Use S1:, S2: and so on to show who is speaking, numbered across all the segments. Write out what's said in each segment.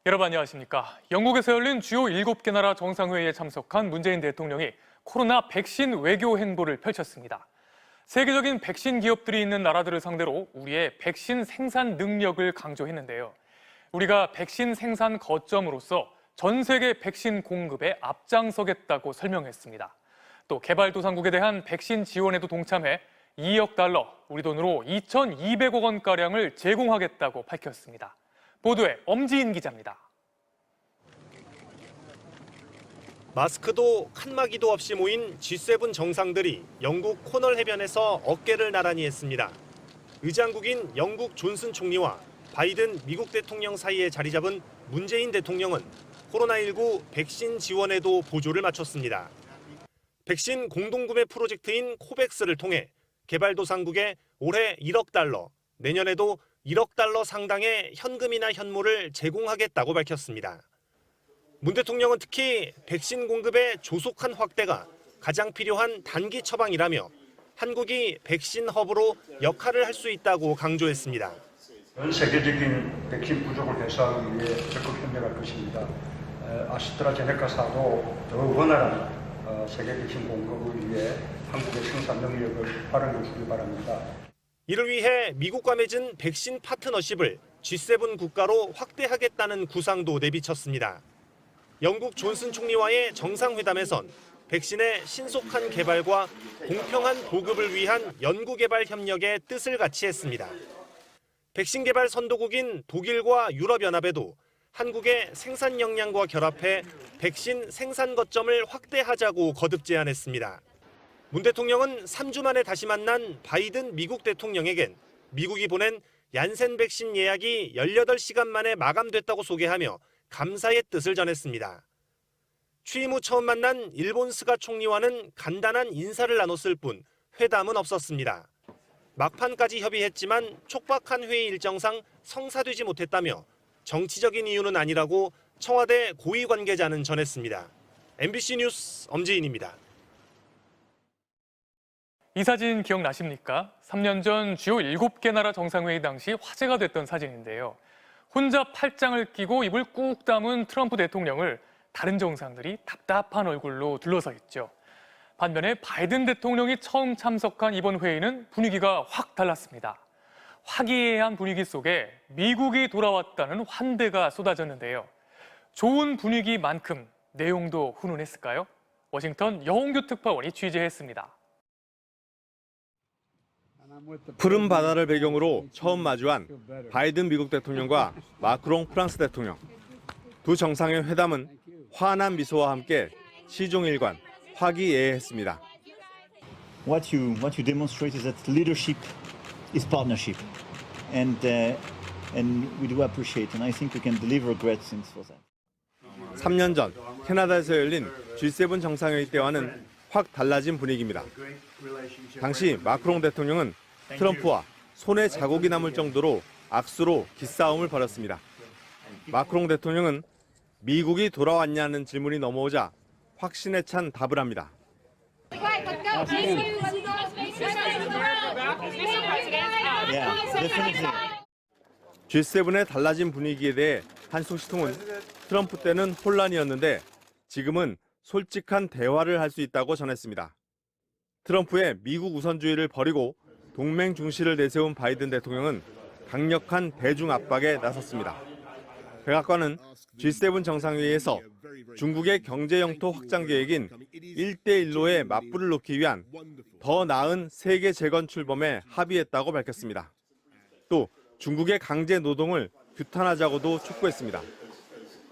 S1: 여러분 안녕하십니까? 영국에서 열린 주요 7개 나라 정상회의에 참석한 문재인 대통령이 코로나 백신 외교 행보를 펼쳤습니다. 세계적인 백신 기업들이 있는 나라들을 상대로 우리의 백신 생산 능력을 강조했는데요. 우리가 백신 생산 거점으로서 전 세계 백신 공급에 앞장서겠다고 설명했습니다. 또 개발도상국에 대한 백신 지원에도 동참해 2억 달러, 우리 돈으로 2,200억 원가량을 제공하겠다고 밝혔습니다. 보도에 엄지인 기자입니다.
S2: 마스크도 칸막이도 없이 모인 G7 정상들이 영국 코널 해변에서 어깨를 나란히 했습니다. 의장국인 영국 존슨 총리와 바이든 미국 대통령 사이에 자리 잡은 문재인 대통령은 코로나19 백신 지원에도 보조를 맞췄습니다. 백신 공동구매 프로젝트인 코백스를 통해 개발도상국에 올해 1억 달러, 내년에도 1억 달러 상당의 현금이나 현물을 제공하겠다고 밝혔습니다. 문 대통령은 특히 백신 공급의 조속한 확대가 가장 필요한 단기 처방이라며 한국이 백신 허브로 역할을 할 수 있다고 강조했습니다.
S3: 전 세계적인 백신 부족을 해소하기 위해 적극 협력할 것입니다. 아스트라제네카사도 더 원활한 세계 백신 공급을 위해 한국의 생산 능력을 활용해 주길 바랍니다.
S2: 이를 위해 미국과 맺은 백신 파트너십을 G7 국가로 확대하겠다는 구상도 내비쳤습니다. 영국 존슨 총리와의 정상회담에선 백신의 신속한 개발과 공평한 보급을 위한 연구개발 협력의 뜻을 같이 했습니다. 백신 개발 선도국인 독일과 유럽연합에도 한국의 생산 역량과 결합해 백신 생산 거점을 확대하자고 거듭 제안했습니다. 문 대통령은 3주 만에 다시 만난 바이든 미국 대통령에겐 미국이 보낸 얀센 백신 예약이 18시간 만에 마감됐다고 소개하며 감사의 뜻을 전했습니다. 취임 후 처음 만난 일본 스가 총리와는 간단한 인사를 나눴을 뿐 회담은 없었습니다. 막판까지 협의했지만 촉박한 회의 일정상 성사되지 못했다며 정치적인 이유는 아니라고 청와대 고위 관계자는 전했습니다. MBC 뉴스 엄지인입니다.
S1: 이 사진 기억나십니까? 3년 전 주요 7개 나라 정상회의 당시 화제가 됐던 사진인데요. 혼자 팔짱을 끼고 입을 꾹 다문 트럼프 대통령을 다른 정상들이 답답한 얼굴로 둘러서 있죠. 반면에 바이든 대통령이 처음 참석한 이번 회의는 분위기가 확 달랐습니다. 화기애애한 분위기 속에 미국이 돌아왔다는 환대가 쏟아졌는데요. 좋은 분위기만큼 내용도 훈훈했을까요? 워싱턴 여홍규 특파원이 취재했습니다.
S4: 푸른 바다를 배경으로 처음 마주한 바이든 미국 대통령과 마크롱 프랑스 대통령. 두 정상의 회담은 환한 미소와 함께 시종일관 화기애애했습니다.
S5: What you demonstrate is that leadership is partnership, and we do appreciate, and I think we can deliver great things for that.
S4: 3년 전 캐나다에서 열린 G7 정상회의 때와는 확 달라진 분위기입니다. 당시 마크롱 대통령은 트럼프와 손에 자국이 남을 정도로 악수로 기싸움을 벌였습니다. 마크롱 대통령은 미국이 돌아왔냐는 질문이 넘어오자 확신에 찬 답을 합니다. G7의 달라진 분위기에 대해 한송시통은 트럼프 때는 혼란이었는데 지금은 솔직한 대화를 할 수 있다고 전했습니다. 트럼프의 미국 우선주의를 버리고 동맹 중시를 내세운 바이든 대통령은 강력한 대중 압박에 나섰습니다. 백악관은 G7 정상회의에서 중국의 경제 영토 확장 계획인 1대1로의 맞불을 놓기 위한 더 나은 세계 재건출범에 합의했다고 밝혔습니다. 또 중국의 강제 노동을 규탄하자고도 촉구했습니다.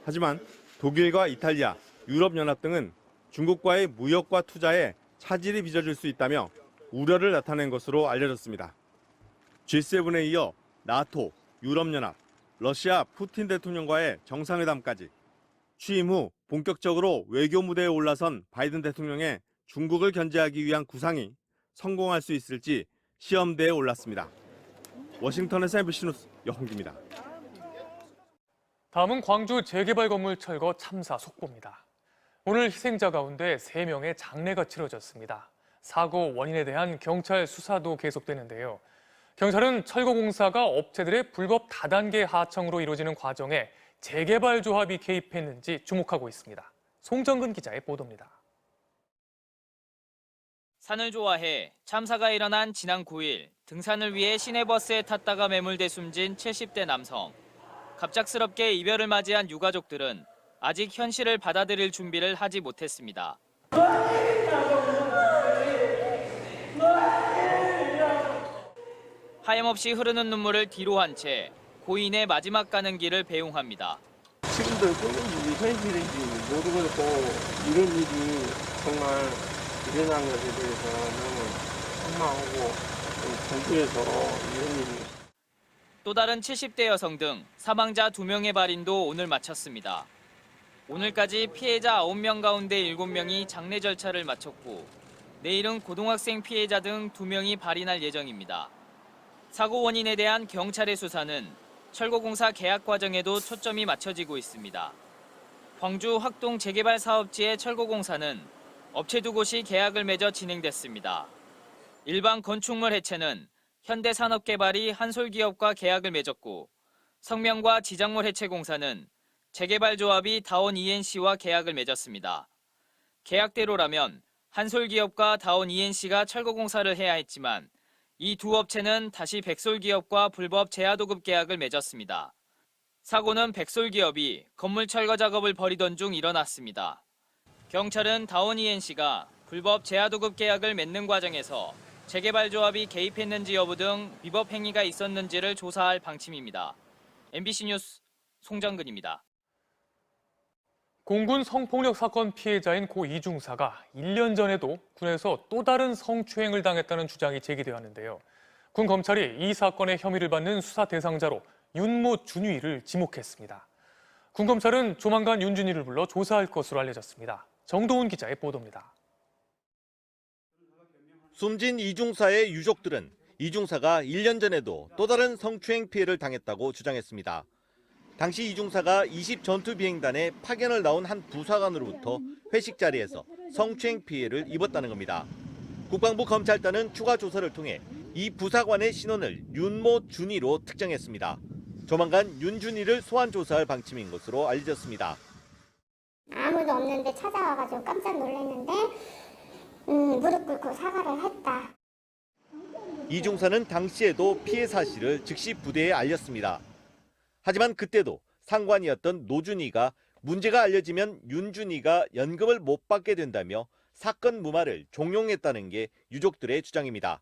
S4: 하지만 독일과 이탈리아, 유럽연합 등은 중국과의 무역과 투자에 차질이 빚어질 수 있다며 우려를 나타낸 것으로 알려졌습니다. G7에 이어 나토, 유럽연합, 러시아 푸틴 대통령과의 정상회담까지 취임 후 본격적으로 외교 무대에 올라선 바이든 대통령의 중국을 견제하기 위한 구상이 성공할 수 있을지 시험대에 올랐습니다. 워싱턴에서 MBC 뉴스 여홍규입니다.
S1: 다음은 광주 재개발 건물 철거 참사 속보입니다. 오늘 희생자 가운데 3명의 장례가 치러졌습니다. 사고 원인에 대한 경찰 수사도 계속되는데요. 경찰은 철거 공사가 업체들의 불법 다단계 하청으로 이루어지는 과정에 재개발 조합이 개입했는지 주목하고 있습니다. 송정근 기자의 보도입니다.
S6: 산을 좋아해 참사가 일어난 지난 9일 등산을 위해 시내버스에 탔다가 매몰돼 숨진 70대 남성. 갑작스럽게 이별을 맞이한 유가족들은 아직 현실을 받아들일 준비를 하지 못했습니다. 하염없이 흐르는 눈물을 뒤로 한 채 고인의 마지막 가는 길을 배웅합니다.
S7: 지금도 꿈인지 현실인지 모르겠고 이런 일이 정말 일어난 것에 대해서 너무 황망하고 공부해서 이런 일이
S6: 또 다른 70대 여성 등 사망자 2명의 발인도 오늘 마쳤습니다. 오늘까지 피해자 9명 가운데 7명이 장례 절차를 마쳤고 내일은 고등학생 피해자 등 2명이 발인할 예정입니다. 사고 원인에 대한 경찰의 수사는 철거공사 계약 과정에도 초점이 맞춰지고 있습니다. 광주 학동 재개발 사업지의 철거공사는 업체 2곳이 계약을 맺어 진행됐습니다. 일반 건축물 해체는 현대산업개발이 한솔기업과 계약을 맺었고 성명과 지작물 해체공사는 재개발조합이 다온 ENC와 계약을 맺었습니다. 계약대로라면 한솔기업과 다온 ENC가 철거공사를 해야 했지만 이 두 업체는 다시 백솔기업과 불법 재하도급 계약을 맺었습니다. 사고는 백솔기업이 건물 철거 작업을 벌이던 중 일어났습니다. 경찰은 다온 ENC가 불법 재하도급 계약을 맺는 과정에서 재개발조합이 개입했는지 여부 등 위법 행위가 있었는지를 조사할 방침입니다. MBC 뉴스 송정근입니다.
S1: 공군 성폭력 사건 피해자인 고 이중사가 1년 전에도 군에서 또 다른 성추행을 당했다는 주장이 제기되었는데요. 군 검찰이 이 사건의 혐의를 받는 수사 대상자로 윤모 준위를 지목했습니다. 군 검찰은 조만간 윤준위를 불러 조사할 것으로 알려졌습니다. 정도훈 기자의 보도입니다.
S4: 숨진 이중사의 유족들은 이중사가 1년 전에도 또 다른 성추행 피해를 당했다고 주장했습니다. 당시 이중사가 20 전투비행단에 파견을 나온 한 부사관으로부터 회식 자리에서 성추행 피해를 입었다는 겁니다. 국방부 검찰단은 추가 조사를 통해 이 부사관의 신원을 윤모 준위로 특정했습니다. 조만간 윤준위를 소환 조사할 방침인 것으로 알려졌습니다.
S8: 아무도 없는데 찾아와가지고 깜짝 놀랐는데 무릎 꿇고 사과를 했다.
S4: 이중사는 당시에도 피해 사실을 즉시 부대에 알렸습니다. 하지만 그때도 상관이었던 노준위가 문제가 알려지면 윤준위가 연금을 못 받게 된다며 사건 무마를 종용했다는 게 유족들의 주장입니다.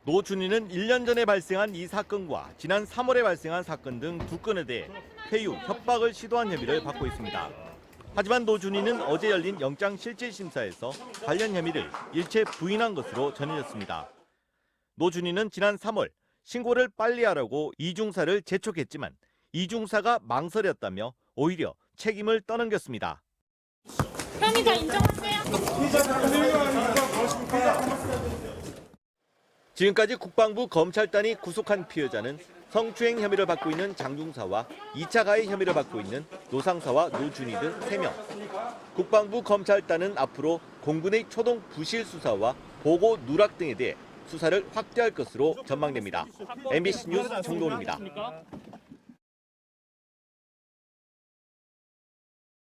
S4: 노준위는 1년 전에 발생한 이 사건과 지난 3월에 발생한 사건 등 2건에 대해 회유, 협박을 시도한 혐의를 받고 있습니다. 하지만 노준위는 어제 열린 영장실질심사에서 관련 혐의를 일체 부인한 것으로 전해졌습니다. 노준위는 지난 3월 신고를 빨리 하라고 이중사를 재촉했지만 이중사가 망설였다며 오히려 책임을 떠넘겼습니다.
S8: 혐의 다 인정하세요?
S4: 지금까지 국방부 검찰단이 구속한 피해자는 성추행 혐의를 받고 있는 장중사와 2차 가해 혐의를 받고 있는 노상사와 노준위 등 3명. 국방부 검찰단은 앞으로 공군의 초동 부실 수사와 보고 누락 등에 대해 수사를 확대할 것으로 전망됩니다. MBC 뉴스 정도훈입니다.